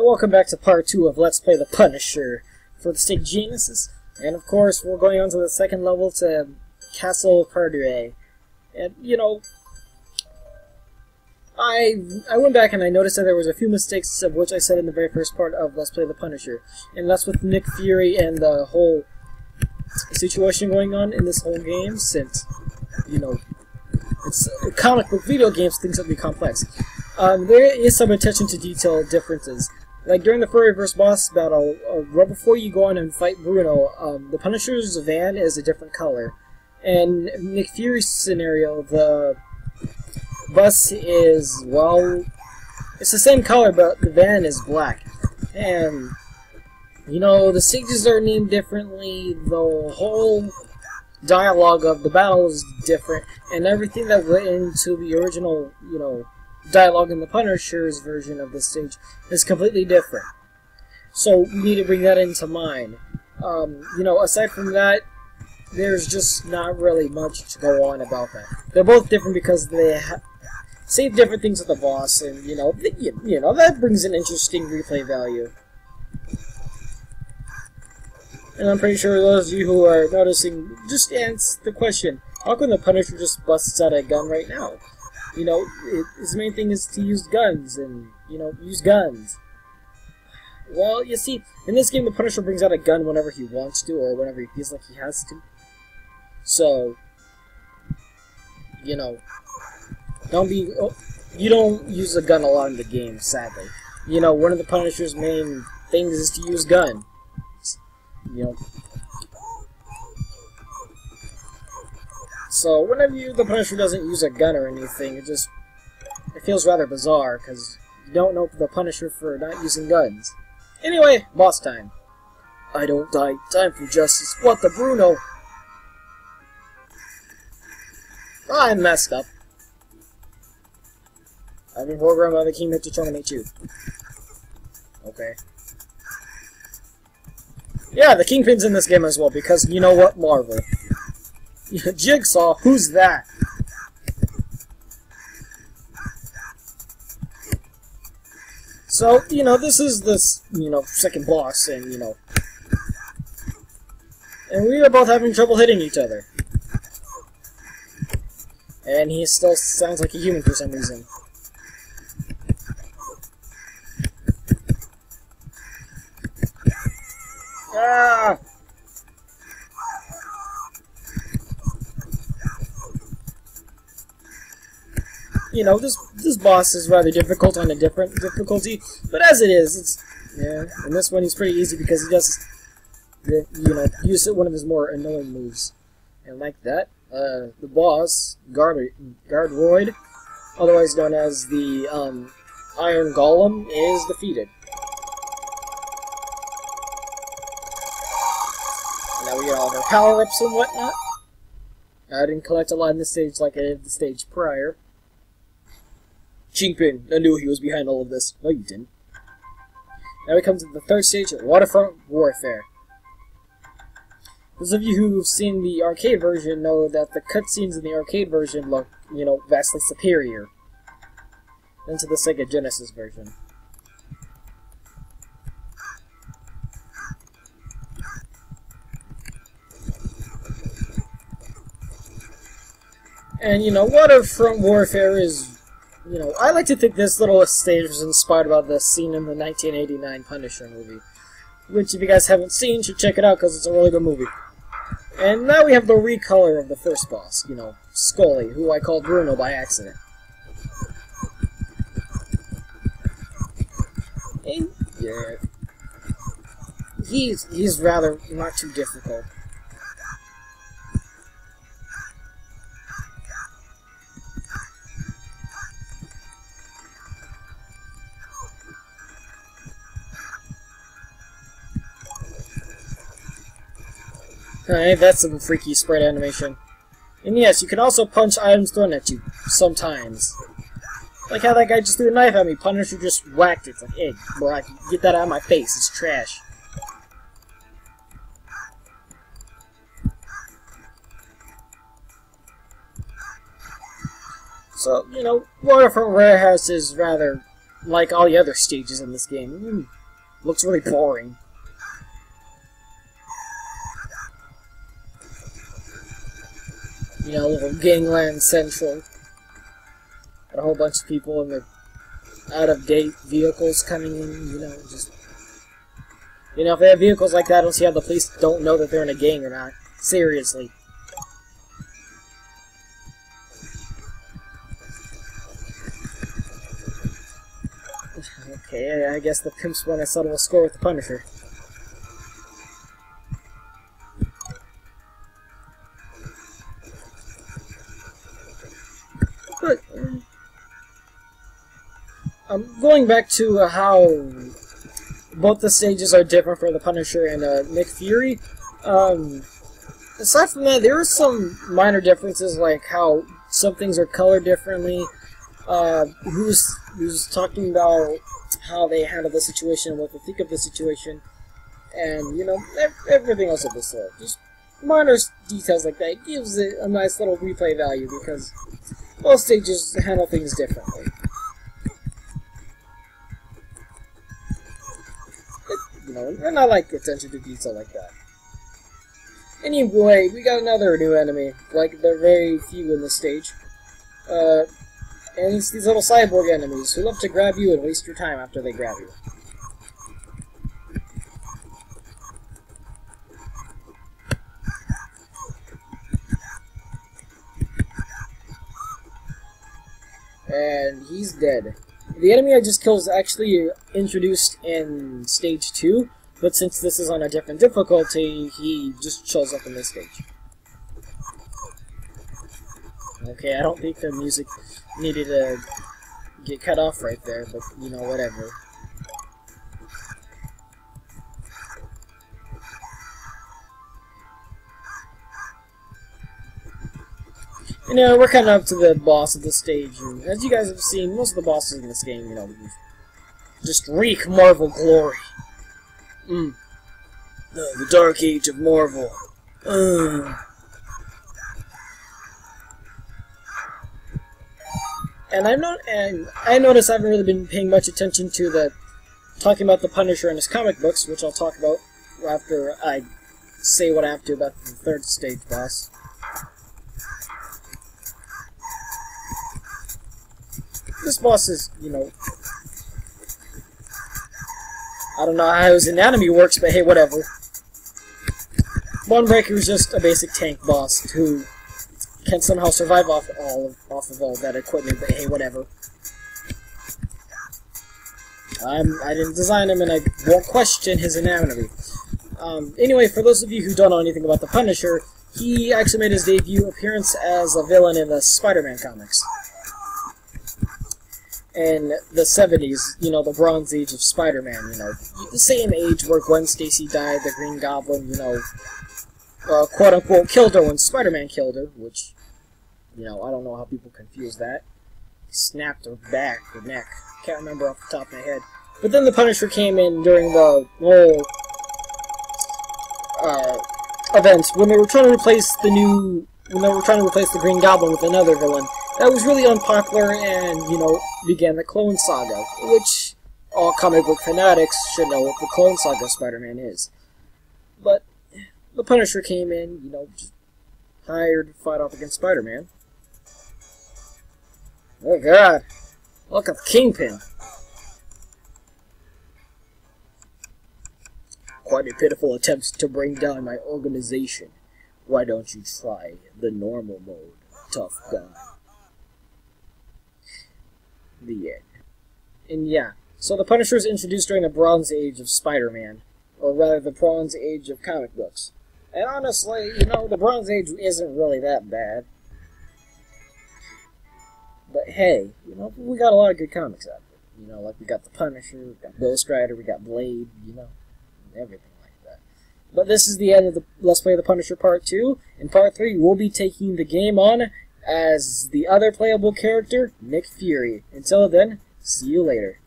Welcome back to part 2 of Let's Play the Punisher for the State Genesis. And of course, we're going on to the second level to Castle Perdue. And, you know, I went back and I noticed that there was a few mistakes of which I said in the very first part of Let's Play the Punisher. And that's with Nick Fury and the whole situation going on in this whole game, since, you know, it's comic book video games, things will be complex. There is some attention to detail differences. Like during the furry vs. boss battle, right before you go on and fight Bruno, the Punisher's van is a different color. And Nick Fury's scenario, the bus is, well, it's the same color, but the van is black. And, you know, the stages are named differently, the whole dialogue of the battle is different, and everything that went into the original, you know, dialogue in the Punisher's version of this stage is completely different. So we need to bring that into mind. You know, aside from that, there's just not really much to go on about that. They're both different because they say different things with the boss, and you know, that brings an interesting replay value. And I'm pretty sure those of you who are noticing, just answer the question: how come the Punisher just busts out a gun right now? You know, his main thing is to use guns, and, you know, use guns. Well, you see, in this game, the Punisher brings out a gun whenever he wants to, or whenever he feels like he has to. So, you know, you don't use a gun a lot in the game, sadly. You know, one of the Punisher's main things is to use gun. You know. So, whenever the Punisher doesn't use a gun or anything, it feels rather bizarre, because you don't know the Punisher for not using guns. Anyway, boss time. I don't die. Time for justice. What the Bruno? I messed up. I've been programmed by the Kingdom to terminate you. Okay. Yeah, the Kingpin's in this game as well, because you know what? Marvel. Jigsaw, who's that? So, you know, this is you know, second boss, and, you know, and we are both having trouble hitting each other. And he still sounds like a human for some reason. Ah! You know, this boss is rather difficult on a different difficulty, but as it is, it's, yeah, and this one is pretty easy because he does, you know, use one of his more annoying moves. And like that, the boss, Guardroid, otherwise known as the Iron Golem, is defeated. Now we get all of our power-ups and whatnot. I didn't collect a lot in this stage like I did the stage prior. Kingpin, I knew he was behind all of this. No, you didn't. Now we come to the third stage of Waterfront Warfare. Those of you who've seen the arcade version know that the cutscenes in the arcade version look, you know, vastly superior than to the Sega Genesis version. And, you know, Waterfront Warfare is, you know, I like to think this little stage was inspired by the scene in the 1989 Punisher movie. Which, if you guys haven't seen, should check it out because it's a really good movie. And now we have the recolor of the first boss, you know, Scully, who I called Bruno by accident. And, yeah, he's rather not too difficult. Alright, that's some freaky sprite animation. And yes, you can also punch items thrown at you, sometimes. Like how that guy just threw a knife at me, Punisher just whacked it. It's like, hey, bro, get that out of my face, it's trash. So, you know, Waterfront Warehouse is rather like all the other stages in this game. Looks really boring. You know, little gangland central. Got a whole bunch of people in their out-of-date vehicles coming in, you know, just... You know, if they have vehicles like that, I don't see how the police don't know that they're in a gang or not. Seriously. Okay, I guess the pimps want to settle a score with the Punisher. But, going back to how both the stages are different for the Punisher and Nick Fury, aside from that, there are some minor differences, like how some things are colored differently. Who's talking about how they handle the situation, what they think of the situation, and, you know, everything else of this sort. Just minor details like that. It gives it a nice little replay value, because both stages handle things differently. You know, and I like attention to detail like that. Anyway, we got another new enemy, like there are very few in this stage. And it's these little cyborg enemies who love to grab you and waste your time after they grab you. And he's dead. The enemy I just killed is actually introduced in stage 2, but since this is on a different difficulty, he just shows up in this stage. Okay, I don't think the music needed to get cut off right there, but, you know, whatever. You know, we're kind of up to the boss of the stage, and as you guys have seen, most of the bosses in this game, you know, just reek Marvel glory. The Dark Age of Marvel. And I noticed I haven't really been paying much attention to talking about the Punisher and his comic books, which I'll talk about after I say what I have to about the third stage boss. This boss is, you know, I don't know how his anatomy works, but hey, whatever. Bonebreaker is just a basic tank boss who can somehow survive off of all that equipment, but hey, whatever. I didn't design him, and I won't question his anatomy. Anyway, for those of you who don't know anything about the Punisher, he actually made his debut appearance as a villain in the Spider-Man comics. In the 70s, you know, the Bronze Age of Spider-Man, you know, the same age where Gwen Stacy died, the Green Goblin, you know, quote-unquote killed her when Spider-Man killed her, which, you know, I don't know how people confuse that. He snapped her back, her neck. Can't remember off the top of my head. But then the Punisher came in during the whole event when they were trying to replace the Green Goblin with another villain. That was really unpopular and, you know, began the Clone Saga, which all comic book fanatics should know what the Clone Saga Spider-Man is. But the Punisher came in, you know, just hired to fight off against Spider-Man. Oh god, look at the Kingpin. Quite a pitiful attempt to bring down my organization. Why don't you try the normal mode, tough guy? The end. And yeah, so the Punisher was introduced during the Bronze Age of Spider-Man, or rather the Bronze Age of comic books. And honestly, you know, the Bronze Age isn't really that bad. But hey, you know, we got a lot of good comics out there. You know, like we got the Punisher, we got Ghost Rider, we got Blade, you know, everything like that. But this is the end of the Let's Play the Punisher Part 2. In Part 3, we'll be taking the game on as the other playable character, Nick Fury. Until then, see you later.